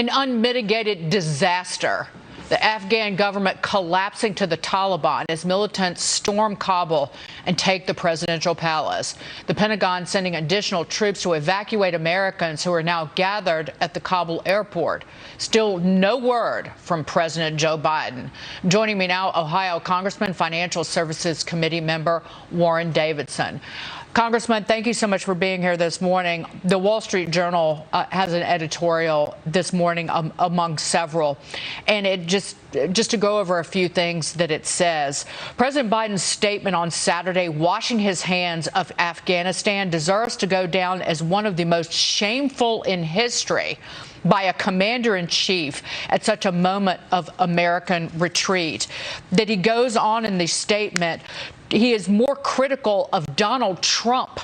An unmitigated disaster. The Afghan government collapsing to the Taliban as militants storm Kabul and take the presidential palace. The Pentagon sending additional troops to evacuate Americans who are now gathered at the Kabul airport. Still no word from President Joe Biden. Joining me now, Ohio Congressman, Financial Services Committee member Warren Davidson. Congressman, thank you so much for being here this morning. The Wall Street Journal has an editorial this morning among several, and it just to go over a few things that it says. President Biden's statement on Saturday, washing his hands of Afghanistan, deserves to go down as one of the most shameful in history by a commander-in-chief at such a moment of American retreat. That he goes on in the statement, he is more critical of Donald Trump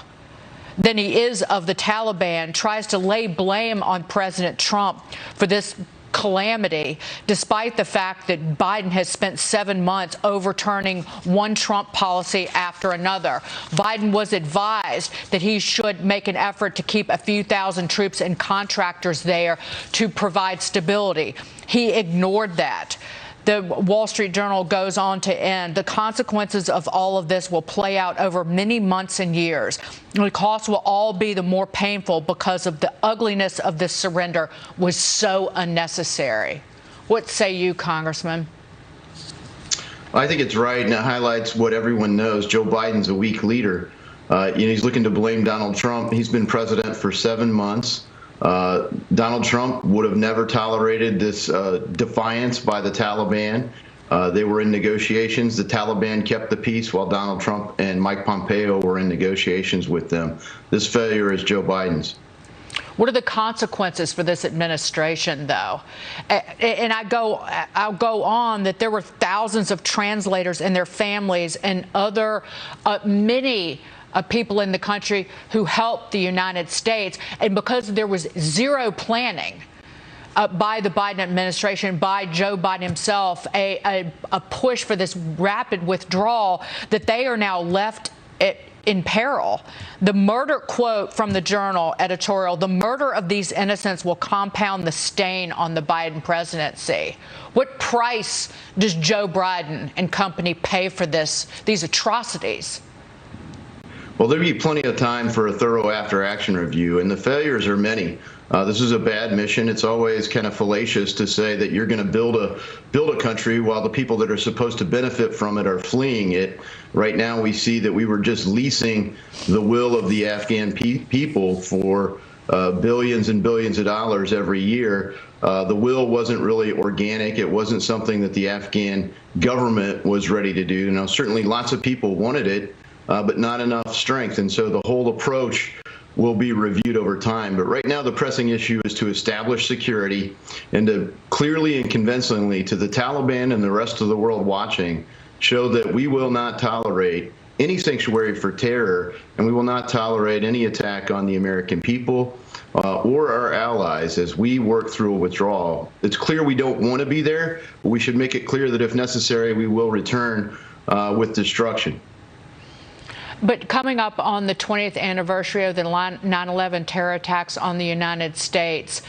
than he is of the Taliban, tries to lay blame on President Trump for this calamity, despite the fact that Biden has spent 7 months overturning one Trump policy after another. Biden was advised that he should make an effort to keep a few thousand troops and contractors there to provide stability. He ignored that. The Wall Street Journal goes on to end, the consequences of all of this will play out over many months and years. The cost will all be the more painful because of the ugliness of this surrender was so unnecessary. What say you, Congressman? I think it's right, and it highlights what everyone knows. Joe Biden's a weak leader. He's looking to blame Donald Trump. He's been president for 7 months. Donald Trump would have never tolerated this defiance by the Taliban. They were in negotiations. The Taliban kept the peace while Donald Trump and Mike Pompeo were in negotiations with them. This failure is Joe Biden's. What are the consequences for this administration, though? And I'll go on that there were thousands of translators and their families and other many people in the country who helped the United States. And because there was zero planning by the Biden administration, by Joe Biden himself, a push for this rapid withdrawal, that they are now left in peril. The murder quote from the Journal editorial, the murder of these innocents will compound the stain on the Biden presidency. What price does Joe Biden and company pay for these atrocities? Well, there'll be plenty of time for a thorough after-action review, and the failures are many. This is a bad mission. It's always kind of fallacious to say that you're going to build a country while the people that are supposed to benefit from it are fleeing it. Right now, we see that we were just leasing the will of the Afghan people for billions and billions of dollars every year. The will wasn't really organic. It wasn't something that the Afghan government was ready to do. Now, certainly lots of people wanted it, but not enough strength. And so the whole approach will be reviewed over time. But right now, the pressing issue is to establish security and to clearly and convincingly to the Taliban and the rest of the world watching show that we will not tolerate any sanctuary for terror, and we will not tolerate any attack on the American people or our allies as we work through a withdrawal. It's clear we don't want to be there, but we should make it clear that if necessary, we will return with destruction. But coming up on the 20th anniversary of the 9/11 terror attacks on the United States,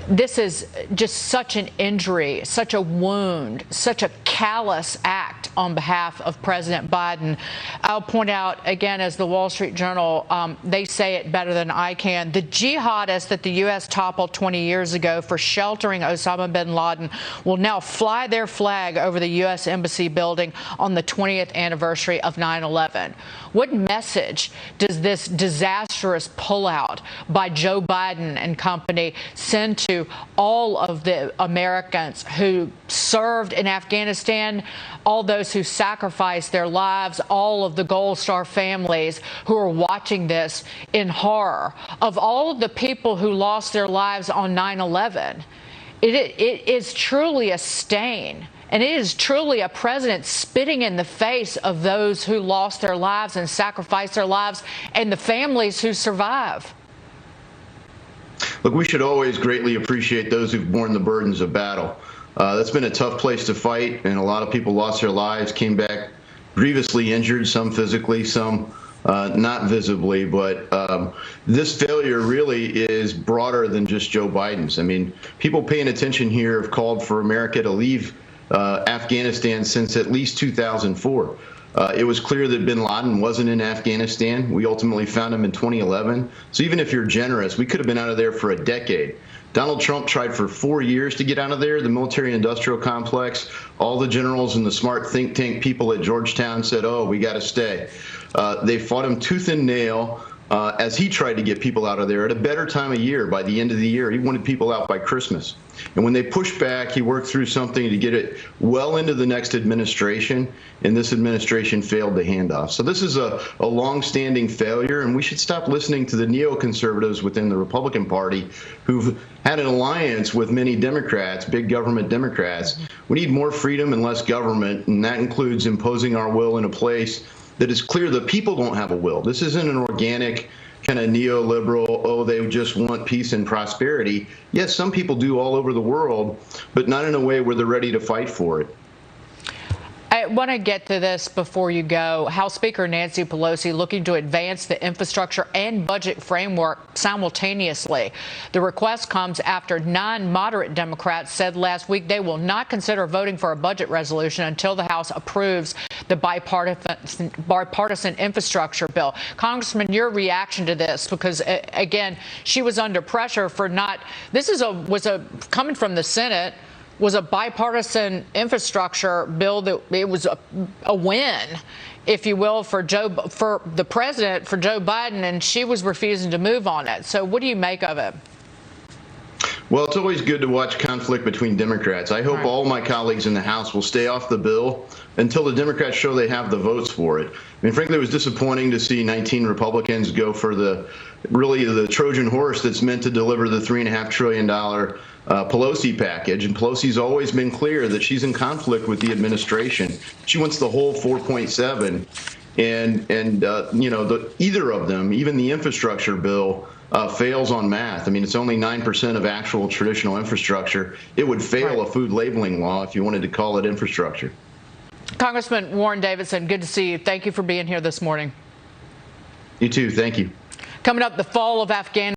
this is just such an injury, such a wound, such a callous act on behalf of President Biden. I'll point out again, as the Wall Street Journal, they say it better than I can. The jihadists that the U.S. toppled 20 years ago for sheltering Osama bin Laden will now fly their flag over the U.S. Embassy building on the 20th anniversary of 9/11. What message does this disastrous pullout by Joe Biden and company send to all of the Americans who served in Afghanistan, all those who sacrificed their lives, all of the Gold Star families who are watching this in horror, of all of the people who lost their lives on 9/11? It is truly a stain. And it is truly a president spitting in the face of those who lost their lives and sacrificed their lives and the families who survive. Look, we should always greatly appreciate those who've borne the burdens of battle. That's been a tough place to fight, and a lot of people lost their lives, came back grievously injured, some physically, some not visibly, but this failure really is broader than just Joe Biden's. I mean, people paying attention here have called for America to leave Afghanistan since at least 2004. It was clear that bin Laden wasn't in Afghanistan. We ultimately found him in 2011. So even if you're generous, we could have been out of there for a decade. Donald Trump tried for 4 years to get out of there, the military-industrial complex. All the generals and the smart think tank people at Georgetown said, oh, we got to stay. They fought him tooth and nail as he tried to get people out of there at a better time of year. By the end of the year, he wanted people out by Christmas. And when they pushed back, he worked through something to get it well into the next administration, and this administration failed the handoff. So this is a long-standing failure, and we should stop listening to the neoconservatives within the Republican Party who've had an alliance with many Democrats, big government Democrats. We need more freedom and less government, and that includes imposing our will in a place that is clear the people don't have a will. This isn't an organic kind of neoliberal, oh, they just want peace and prosperity. Yes, some people do all over the world, but not in a way where they're ready to fight for it. I want to get to this before you go. House Speaker Nancy Pelosi looking to advance the infrastructure and budget framework simultaneously. The request comes after 9 moderate Democrats said last week they will not consider voting for a budget resolution until the House approves the bipartisan infrastructure bill. Congressman, your reaction to this, because again, she was under pressure for not. This is coming from the Senate. Was a bipartisan infrastructure bill that it was a win, if you will, for the president, for Joe Biden, and she was refusing to move on it. So what do you make of it? Well, it's always good to watch conflict between Democrats. I hope all my colleagues in the House will stay off the bill until the Democrats show they have the votes for it. I mean, frankly, it was disappointing to see 19 Republicans go for the Trojan horse that's meant to deliver the $3.5 trillion Pelosi package. And Pelosi's always been clear that she's in conflict with the administration. She wants the whole 4.7. And either of them, even the infrastructure bill, fails on math. I mean, it's only 9% of actual traditional infrastructure. It would fail a food labeling law if you wanted to call it infrastructure. Congressman Warren Davidson, good to see you. Thank you for being here this morning. You too. Thank you. Coming up, the fall of Afghanistan.